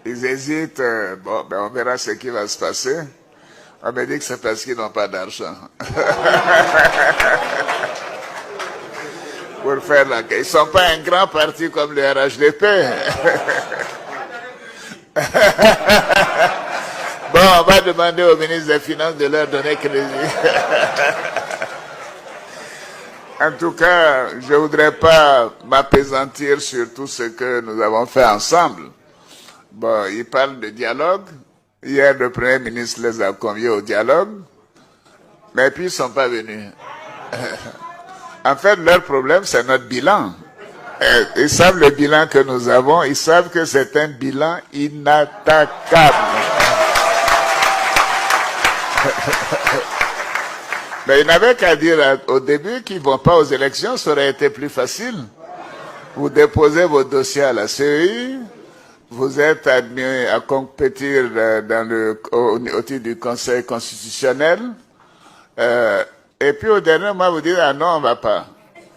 Ils hésitent, bon, ben on verra ce qui va se passer. On me dit que c'est parce qu'ils n'ont pas d'argent. Pour faire la... Ils ne sont pas un grand parti comme le RHDP. Bon, on va demander au ministre des Finances de leur donner crédit. En tout cas, je ne voudrais pas m'appesantir sur tout ce que nous avons fait ensemble. Bon, ils parlent de dialogue. Hier, le Premier ministre les a conviés au dialogue. Mais puis, ils ne sont pas venus. En fait, leur problème, c'est notre bilan. Ils savent le bilan que nous avons. Ils savent que c'est un bilan inattaquable. Mais ils n'avaient qu'à dire au début qu'ils ne vont pas aux élections, ça aurait été plus facile. Vous déposez vos dossiers à la CEI, vous êtes admis à compétir au titre du Conseil constitutionnel, et puis au dernier moment vous dites ah non, on ne va pas.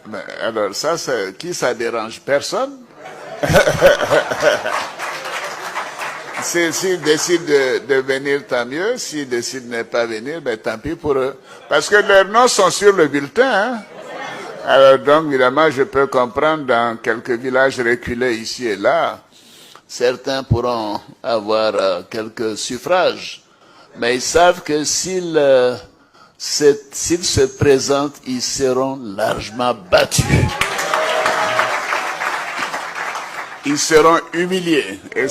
Mais alors ça, qui ça dérange? Personne. S'ils décident de venir, tant mieux. S'ils décident de ne pas venir, ben tant pis pour eux. Parce que leurs noms sont sur le bulletin. Hein? Alors donc, évidemment, je peux comprendre dans quelques villages reculés ici et là, certains pourront avoir quelques suffrages. Mais ils savent que s'ils se présentent, ils seront largement battus. Ils seront humiliés. Et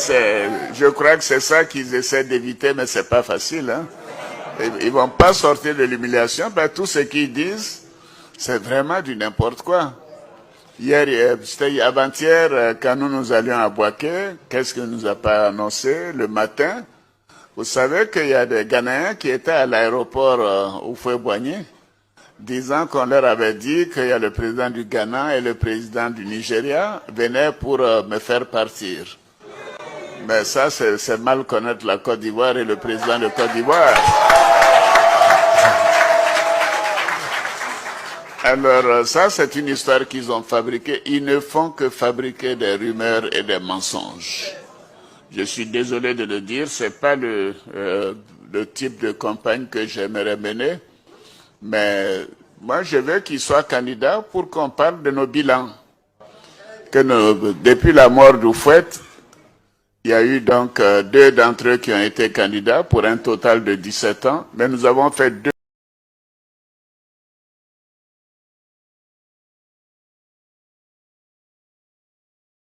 je crois que c'est ça qu'ils essaient d'éviter, mais c'est pas facile. Hein? Ils vont pas sortir de l'humiliation. Ben, tout ce qu'ils disent, c'est vraiment du n'importe quoi. Hier, c'était avant-hier, quand nous allions à Boaké, qu'est-ce qu'il nous a pas annoncé le matin? Vous savez qu'il y a des Ghanéens qui étaient à l'aéroport Houphouët-Boigny, disant qu'on leur avait dit qu'il y a le président du Ghana et le président du Nigeria venaient pour me faire partir. Mais ça, c'est mal connaître la Côte d'Ivoire et le président de Côte d'Ivoire. Alors ça, c'est une histoire qu'ils ont fabriquée. Ils ne font que fabriquer des rumeurs et des mensonges. Je suis désolé de le dire, c'est pas le type de campagne que j'aimerais mener. Mais moi, je veux qu'ils soient candidats pour qu'on parle de nos bilans. Depuis la mort d'Houphouët, il y a eu donc 2 d'entre eux qui ont été candidats pour un total de 17 ans. Mais nous avons fait 2